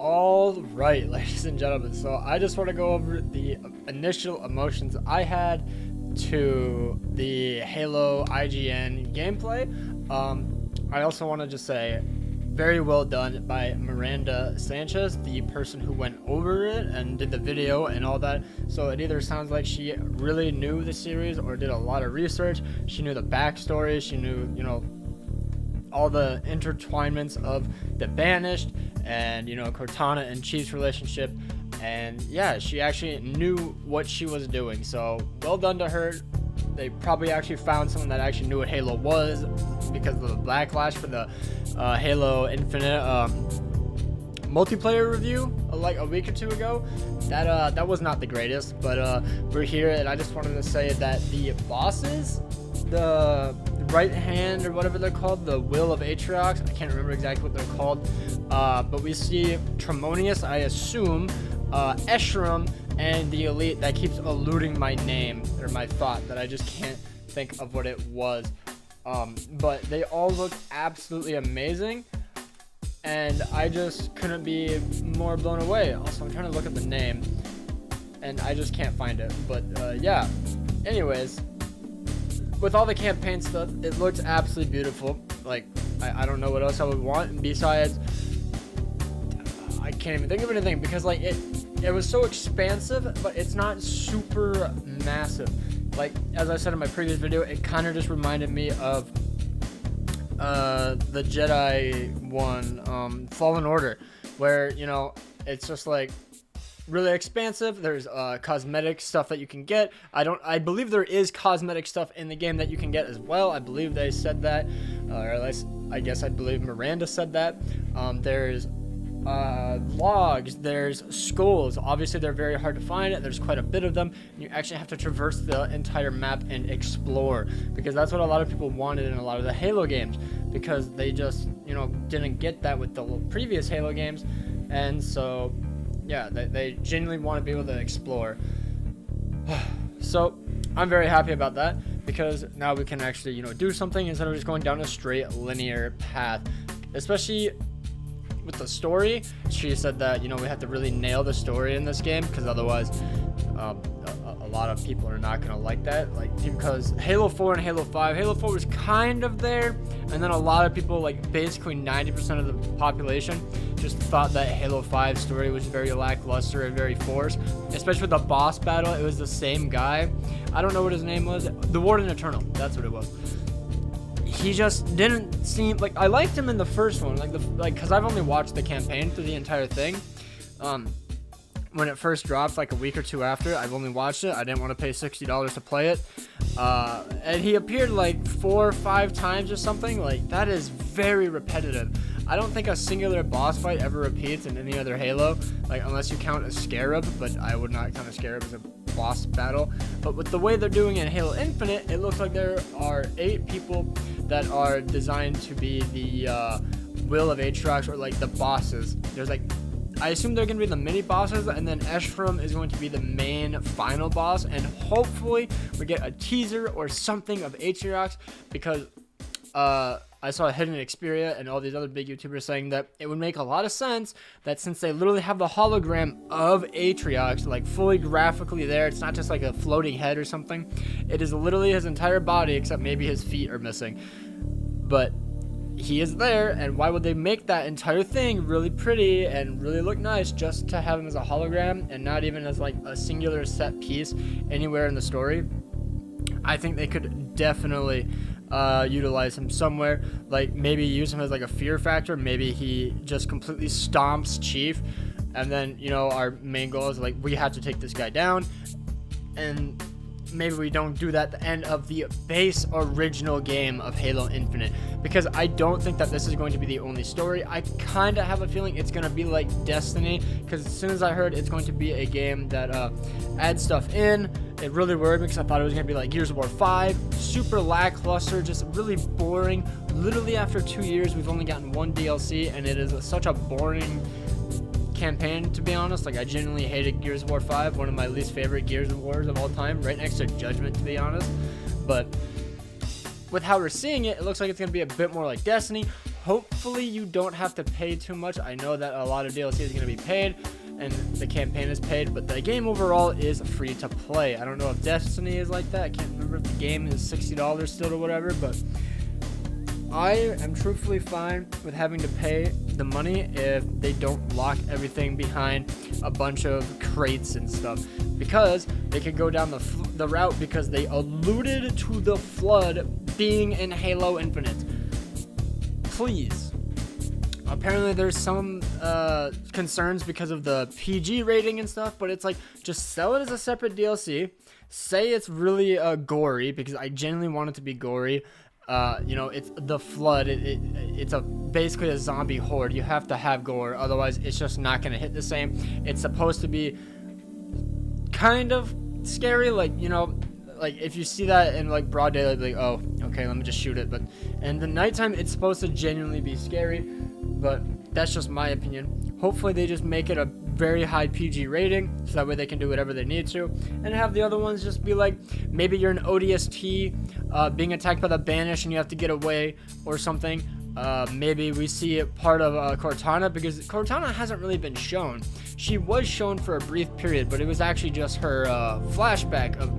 All right, ladies and gentlemen. So I just want to go over the initial emotions I had to the Halo IGN gameplay. I also want to just say, very well done by Miranda Sanchez, the person who went over it and did the video and all that. So it either sounds like she really knew the series or did a lot of research. She knew the backstory. She knew, all the intertwinements of the Banished and, Cortana and Chief's relationship. And yeah, she actually knew what she was doing. So well done to her. They probably actually found someone that actually knew what Halo was, because of the backlash for the Halo Infinite multiplayer review like a week or two ago. That was not the greatest, but we're here, and I just wanted to say that the bosses, the right hand or whatever they're called, the Will of Atriox, I can't remember exactly what they're called, but we see Tremonius, I assume, Escharum, and the Elite that keeps eluding my name or my thought that I just can't think of what it was. But they all look absolutely amazing, and I just couldn't be more blown away. Also, I'm trying to look at the name, and I just can't find it. But yeah, anyways, with all the campaign stuff, it looks absolutely beautiful. Like, I don't know what else I would want besides, I can't even think of anything, because like it was so expansive, but it's not super massive. Like, as I said in my previous video, it kind of just reminded me of the Jedi one, Fallen Order, where, it's just like really expansive. There's cosmetic stuff that you can get. I believe there is cosmetic stuff in the game that you can get as well. I believe they said that, or at least I guess I believe Miranda said that. There's logs, there's skulls. Obviously they're very hard to find. There's quite a bit of them. You actually have to traverse the entire map and explore, because that's what a lot of people wanted in a lot of the Halo games, because they just didn't get that with the previous Halo games. And so yeah, they genuinely want to be able to explore. So I'm very happy about that, because now we can actually do something instead of just going down a straight linear path, especially with the story. She said that we have to really nail the story in this game, because otherwise a lot of people are not going to like that, like, because Halo 4 and Halo 5, Halo 4 was kind of there, and then a lot of people, like basically 90% of the population, just thought that Halo 5 story was very lackluster and very forced, especially with the boss battle. It was the same guy, I don't know what his name was, the Warden Eternal, that's what it was. He just didn't seem like, I liked him in the first one, because I've only watched the campaign through the entire thing. When it first dropped, like a week or two after, I've only watched it. I didn't want to pay $60 to play it. And he appeared like 4 or 5 times or something. Like, that is very repetitive. I don't think a singular boss fight ever repeats in any other Halo, like, unless you count a Scarab, but I would not count a Scarab as a boss battle. But with the way they're doing it in Halo Infinite, it looks like there are 8 people that are designed to be the Will of Atriox, or like the bosses. There's like, I assume they're going to be the mini bosses, and then Escharum is going to be the main final boss, and hopefully we get a teaser or something of Atriox, because I saw Hidden Xperia and all these other big YouTubers saying that it would make a lot of sense that since they literally have the hologram of Atriox, like fully graphically there, it's not just like a floating head or something. It is literally his entire body, except maybe his feet are missing. But he is there, and why would they make that entire thing really pretty and really look nice just to have him as a hologram and not even as like a singular set piece anywhere in the story? I think they could definitely utilize him somewhere, like maybe use him as like a fear factor. Maybe he just completely stomps Chief, and then our main goal is like, we have to take this guy down, and maybe we don't do that at the end of the base original game of Halo Infinite, because I don't think that this is going to be the only story. I kind of have a feeling it's going to be like Destiny, because as soon as I heard it's going to be a game that adds stuff in, it really worried me, because I thought it was going to be like Gears of War 5, super lackluster, just really boring. Literally after 2 years, we've only gotten 1 DLC, and it is such a boring campaign, to be honest. Like, I genuinely hated Gears of War 5, one of my least favorite Gears of Wars of all time, right next to Judgment, to be honest. But with how we're seeing it, it looks like it's going to be a bit more like Destiny. hopefully you don't have to pay too much. I know that a lot of DLC is going to be paid and the campaign is paid, but the game overall is free to play. I don't know if Destiny is like that. I can't remember if the game is $60 still or whatever, but I am truthfully fine with having to pay the money if they don't lock everything behind a bunch of crates and stuff, because they could go down the route because they alluded to the flood being in Halo Infinite. Please. Apparently there's some concerns because of the PG rating and stuff, but it's like, just sell it as a separate DLC. Say it's really gory, because I genuinely want it to be gory. You know, it's the flood. It's basically a zombie horde. You have to have gore, otherwise it's just not gonna hit the same. It's supposed to be kind of scary, like, you know, like if you see that in like broad daylight, like, oh, okay, let me just shoot it. But in the nighttime, it's supposed to genuinely be scary. But that's just my opinion. Hopefully they just make it a very high PG rating, so that way they can do whatever they need to, and have the other ones just be like, maybe you're an ODST being attacked by the Banish and you have to get away or something. Maybe we see it part of Cortana, because Cortana hasn't really been shown. She was shown for a brief period, but it was actually just her flashback of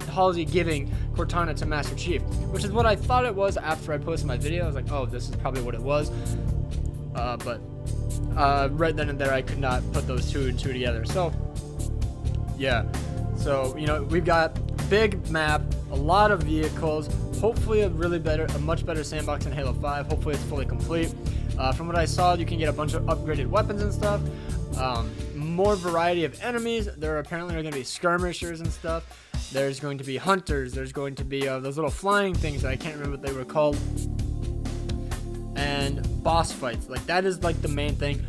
Halsey giving Cortana to Master Chief, which is what I thought it was after I posted my video. I was like, oh, this is probably what it was. But right then and there, I could not put those two and two together. So yeah, so you know, we've got big map, a lot of vehicles, hopefully a much better sandbox than Halo 5. Hopefully it's fully complete. From what I saw, you can get a bunch of upgraded weapons and stuff, more variety of enemies. There apparently are going to be skirmishers and stuff. There's going to be hunters. There's going to be those little flying things that I can't remember what they were called. And boss fights. Like, that is like the main thing.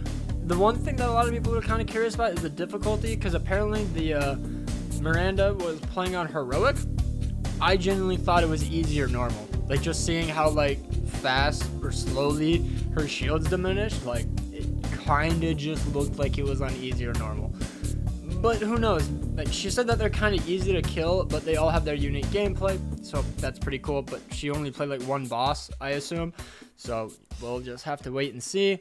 The one thing that a lot of people are kind of curious about is the difficulty, because apparently the Miranda was playing on heroic. I genuinely thought it was easy or normal. Like, just seeing how like fast or slowly her shields diminished, like it kind of just looked like it was on easy or normal. But who knows? Like, she said that they're kind of easy to kill, but they all have their unique gameplay, so that's pretty cool. But she only played like one boss, I assume, so we'll just have to wait and see.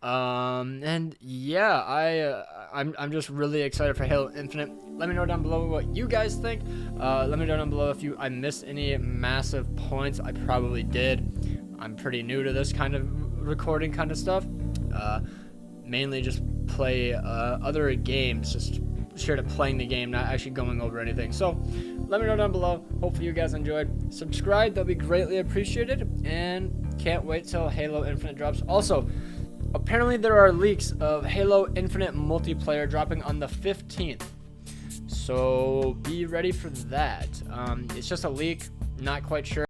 And yeah, I'm just really excited for Halo Infinite. Let me know down below what you guys think. Let me know down below if I missed any massive points. I probably did. I'm pretty new to this kind of recording kind of stuff. Mainly just play other games, just straight up playing the game, not actually going over anything. So let me know down below. Hopefully you guys enjoyed. Subscribe, that'll be greatly appreciated, and can't wait till Halo Infinite drops. Also, apparently there are leaks of Halo Infinite multiplayer dropping on the 15th, so be ready for that. It's just a leak, not quite sure.